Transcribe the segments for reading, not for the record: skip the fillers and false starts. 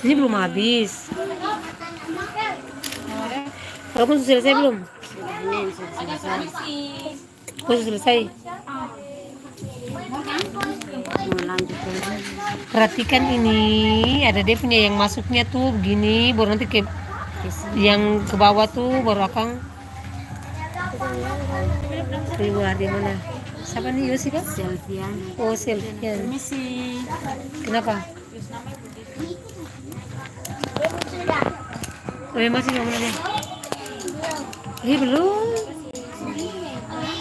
Ini belum habis. Kamu sudah selesai belum? Oh, sudah selesai. Perhatikan ini, ada dia punya yang masuknya tuh begini, baru nanti ke yang ke bawah tuh baru akan keluar. Di mana? Siapa nih, Yosi kan? Selvian. Oh, Selvian. Permisi. Kenapa? Oh, ya masih ngomong dia. Belum.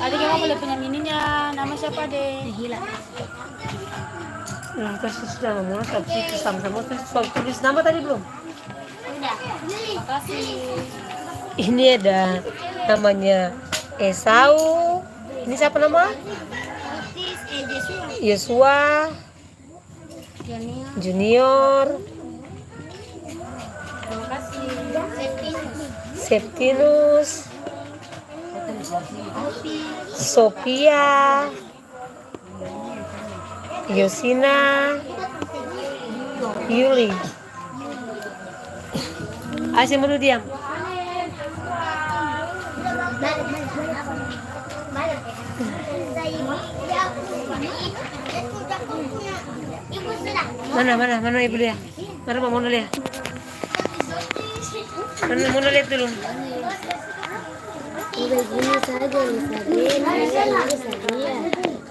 Adik kamu boleh punya mininya. Nama siapa deh? Gila. Nah, kasih sudah ngomong tapi sama-sama soal tulis nama tadi belum? Udah. Makasih. Ini ada namanya Esau. Ini siapa nama? Yosua Junior. Terima kasih. Septinus, Sophia, Yosina, Yuli. Asyik dulu diam. Mana ibu dia? Mana mau lihat? Mana mau lihat dulu? Udah gini saja kau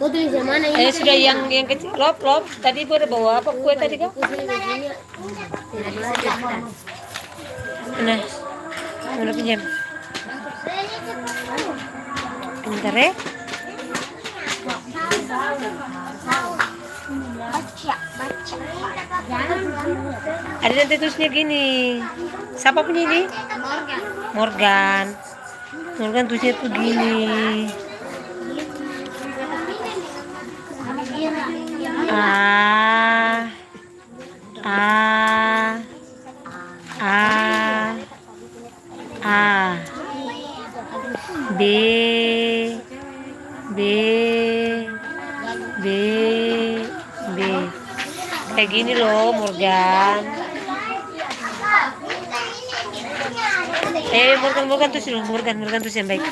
tulis yang mana ini? Sudah yang kecil. Lop. Tadi ibu ada bawa apa kue tadi kak? Mana? Mana pinjam? Bentar ya. Ada nanti tulisnya gini. Siapa punya ini? Morgan tulisnya tuh gini. A B kayak gini loh Morgan. Morgan tuh sini, Morgan tuh yang baik.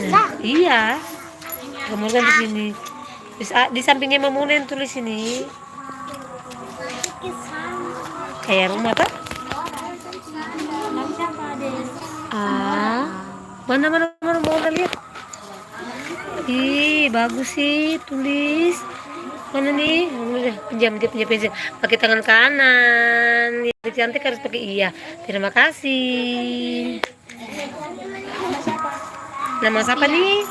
Nah, iya. Morgan tuh sini. Di sampingnya Mamunen tulis ini. Kayak rumah tak? Mana mau lihat? Ih, bagus sih tulis. Mana nih? Pinjam pensil. Pakai tangan kanan. Yang cantik harus pakai iya. Terima kasih. Nama siapa nih?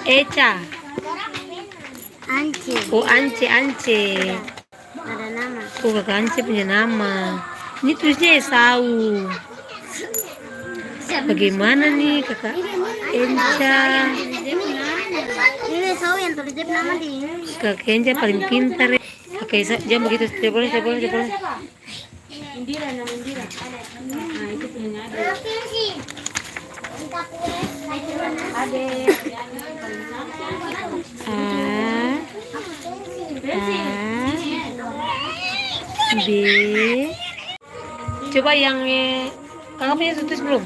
Eca. Ance. Oh, Ance. Ada nama. Oh, kakak Ance punya nama. Ini tulisnya Esau. Bagaimana nih kakak Enca? Ini Esau yang tulis dia nama di ini. Kakak Enca paling pintar ya. Kakak Esa jam begitu. Boleh. Indira. Nah, itu punya Adik. B. Coba yang kakak punya tulis belum?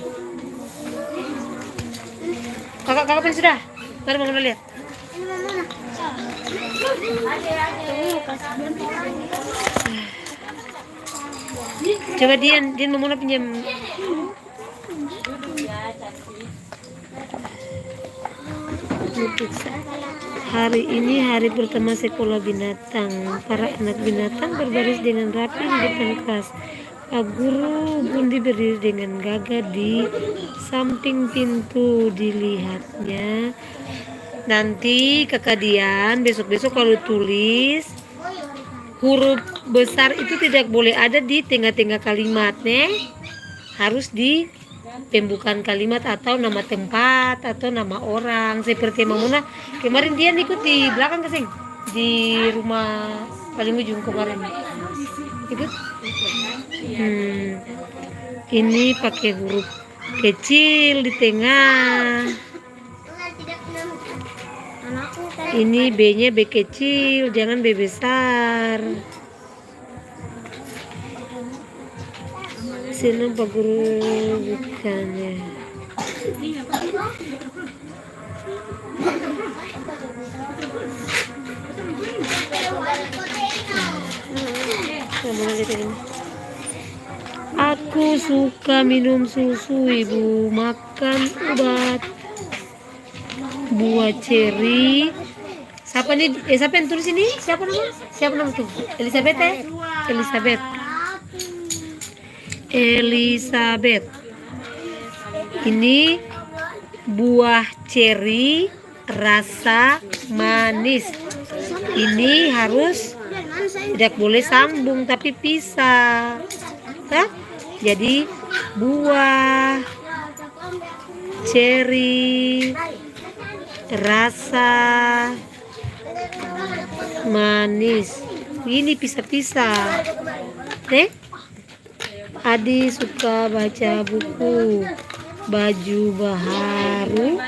Kakak punya sudah? Mari mau lihat. Coba Dian mau pinjam. Hari ini hari pertama sekolah binatang. Para anak binatang berbaris dengan rapi di depan kelas. Pak Guru Bundi berdiri dengan gagah di samping pintu. Dilihatnya. Nanti kakak Dian besok-besok kalau tulis huruf besar itu tidak boleh ada di tengah-tengah kalimatnya. Harus di pembukaan kalimat atau nama tempat atau nama orang. Seperti Mamuna kemarin dia ikut di belakang kesing di rumah paling ujung kemarin ikut. Ini pakai huruf kecil di tengah. Anakku tadi. Ini B-nya B kecil, jangan B besar. Senang Pak Guru bukannya. Aku suka minum susu, Ibu makan obat. Buah ceri. Siapa nih? Siapa yang tulis ini? Siapa nama? Siapa nama tuh? Elizabeth ya? Elizabeth. Elizabeth. Ini buah ceri rasa manis. Ini harus tidak boleh sambung tapi pisah. Hah? Jadi buah ceri rasa manis. Ini pisah-pisah. Adi suka baca buku. Baju baharu.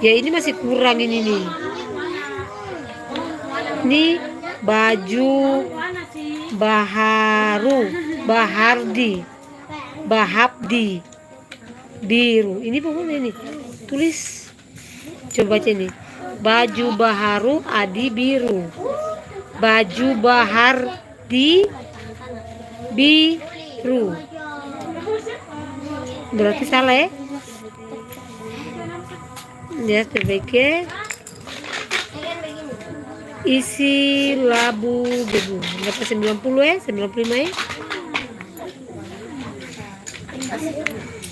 Ya ini masih kurang ini nih. Ini baju baharu, bahardi, bahabdi, biru. Ini pokoknya ini. Tulis. Coba baca ini. Baju baharu Adi biru. Baju bahardi biru. Berarti salah ya? Ya terbaiknya isi labu debu. Dapat 90 ya? 95 ya?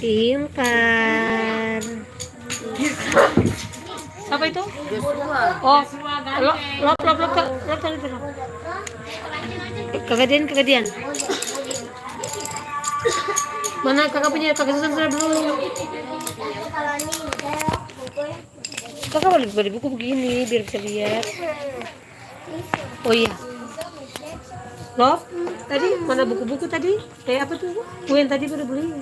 Pintar. Apa itu? Oh, lop. Kegadian. Mana kakak punya? Kakak Susan sudah belum? Kakak boleh beli buku begini biar bisa lihat. Oh iya. Lop, tadi mana buku-buku tadi? Kayak apa tuh? Yang tadi baru beli.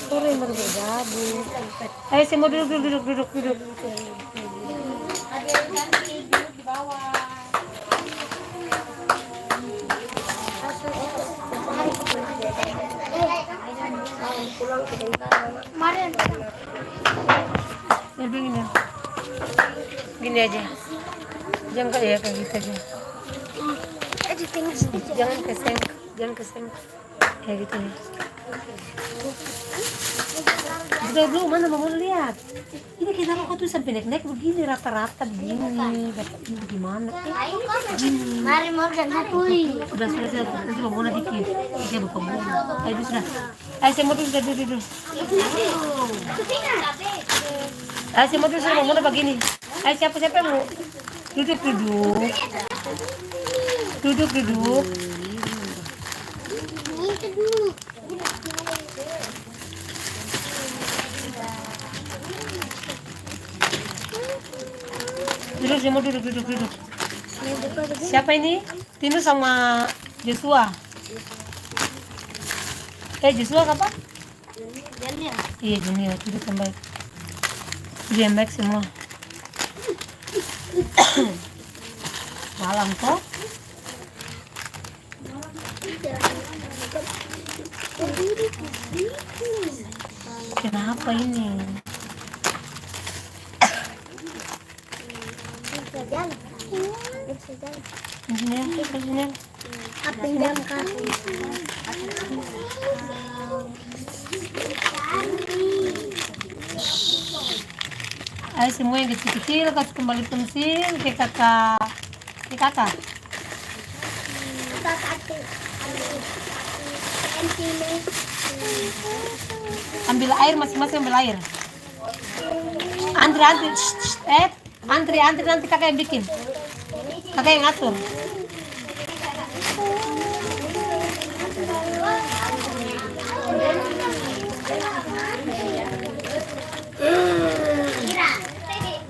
Sore baru bergabung. Ayo saya mau duduk. Gini aja. Jangan kayak gitu aja. Jangan keseng. Kayak gitu ya. Belum mana mau lihat. Ini kita kok tuh sampai naik begini rata-rata begini. Dapat ini gimana? Mari Morgan hatui. Sudah nanti mau mulai dikit. Kita buka buku. Ayo sudah. Ayo saya mau duduk. Ayo saya mau duduk mau mulai begini. Ayo siapa yang mau duduk. Duduk, saya mau duduk. Siapa ini? Tino sama Joshua. Joshua apa? Junior. Iya, Junior. Duduk yang baik. Duduk yang baik semua. Malam kok. Kenapa ini? Engineer. Pinjam kaki. Ayo semua yang kecil-kecil kasih kembali pensil ke kakak. Ambil air masing-masing ambil air. Antri. Antri nanti kakak yang bikin. Kakak yang ngatur.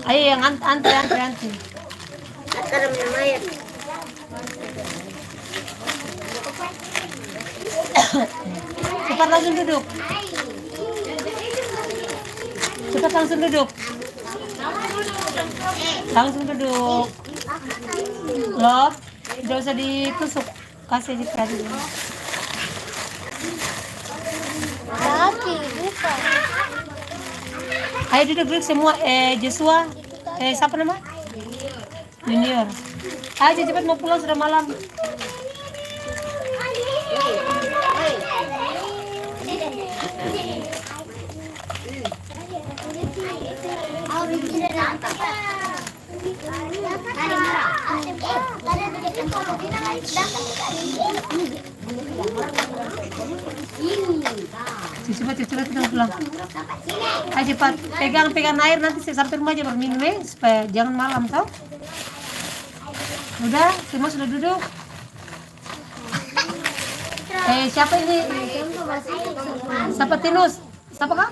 Ayo yang antri. Akan minum air. Cepat langsung duduk. Cepat langsung duduk. Langsung duduk. Lop, tidak usah ditusuk. Kasih aja tadi. Tapi bukan. Ayo duduk semua. Joshua. Siapa nama? Junior. Ayo cepat mau pulang sudah malam. Cepat kita pulang. Ayo cepat pegang air nanti sampai rumah aja berminum supaya jangan malam tau. Udah semua sudah duduk. Siapa ini? Siapa Tinus? Siapa kak?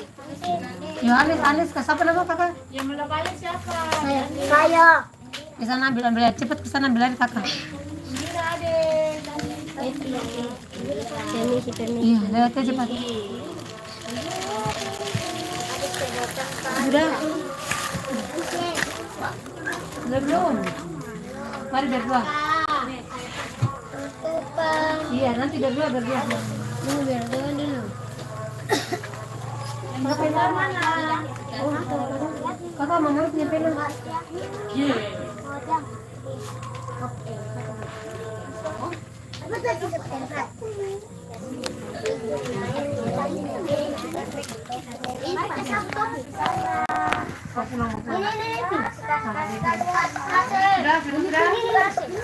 Yohanes kak. Siapa nama kakak? Yang mulai siapa? Saya. Ke sana ambil air. Cepat ke sana ambil air kakak. Mira ada. Iya, lewat aja cepat. Udah. Belum. Mari berdua. Iya, nanti berdua. Ini berdua dulu. Kakak mau punya pena. Sudah.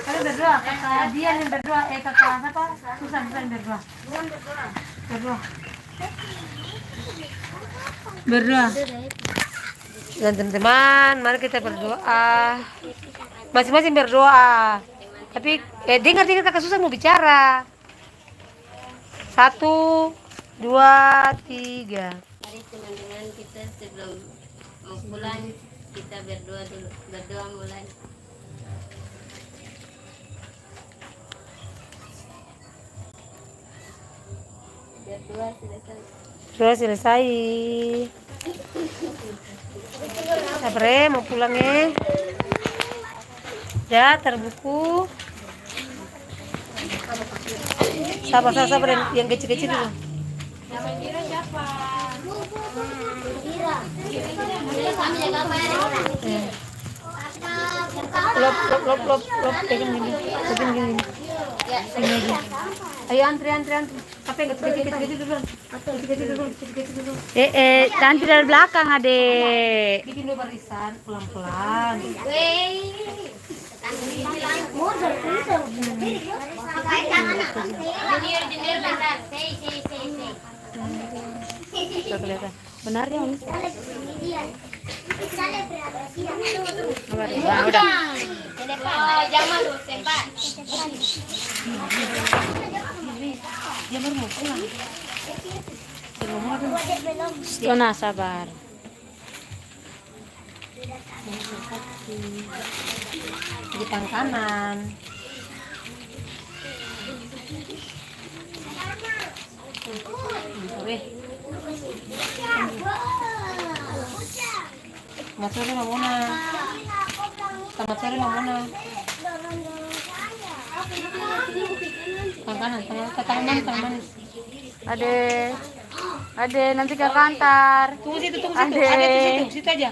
Kalian berdua, kakak Dian yang berdua, kakak siapa? Susan yang berdua. Berdua. Dan teman-teman, mari kita berdoa. Masing-masing berdoa. Tapi dengar kakak Susan mau bicara. 1, 2, 3. Mari teman-teman kita sebelum mau pulang kita berdoa dulu. Berdoa mulai. Doa selesai. Sabar mau pulang ya terbuku. Sabar yang kecil-kecil dulu. Nama Mira siapa? Lop, pegang gini. Sini aja. Ayo antri. Apa yang kecil-kecil dulu? Nanti dari belakang adek. Bikin 2 barisan pelan-pelan. Sudah kelihatan. Benar ya? Udah. Jangan lu sempat. Dia baru mau pulang. Tuna sabar. Di tangan kanan. Selamat sore Mamona. Selamat sore Mamona. Tangan manis. Ade nanti ke kantor. Tunggu situ. Ada di situ aja.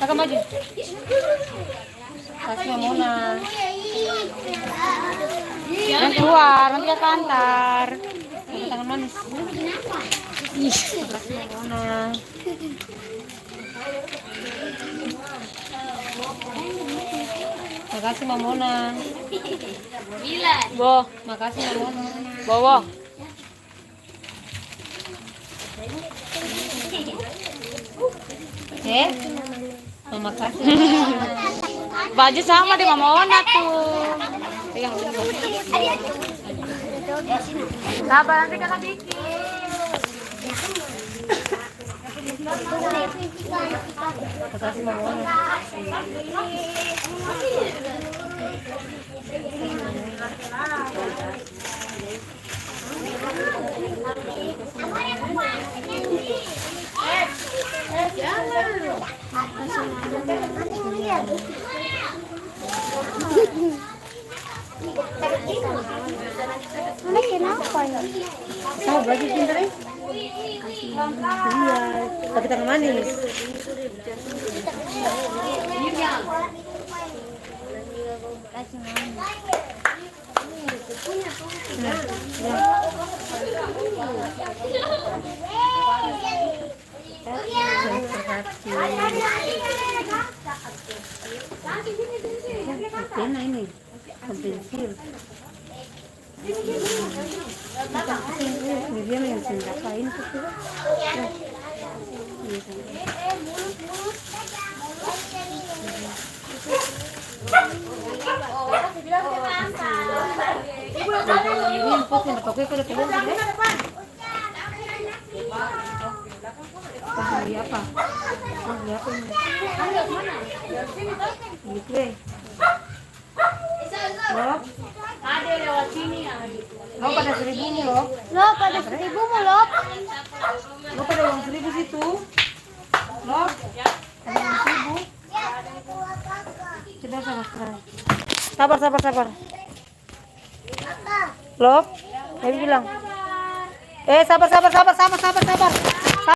Kakak maju. Kasih Mamona. Yang keluar nanti ke kantor. Tangan manis. Kasih Mamona. Makasih Mamona. Bo, Makasih Mamona. bawa. Mama kasih. Baju sama di Mama Ona tuh. Pegang dulu. Sabar nanti kakak bikin. Makasih Mamona. Ini kenapa ya? Sama baju pintar ya? Iya, tapi tangan manis. Kasih mama. Enak ini, pensil. Dia yang senjatakan tuh. Ada lewat sini ya. Lo pada 1.000 nih lo. Lo pada 1.000 mau lo? Lo pada uang 1.000 situ. Lo. Ada uang 1.000. Coba sabar. Lo. Baby bilang. Sabar.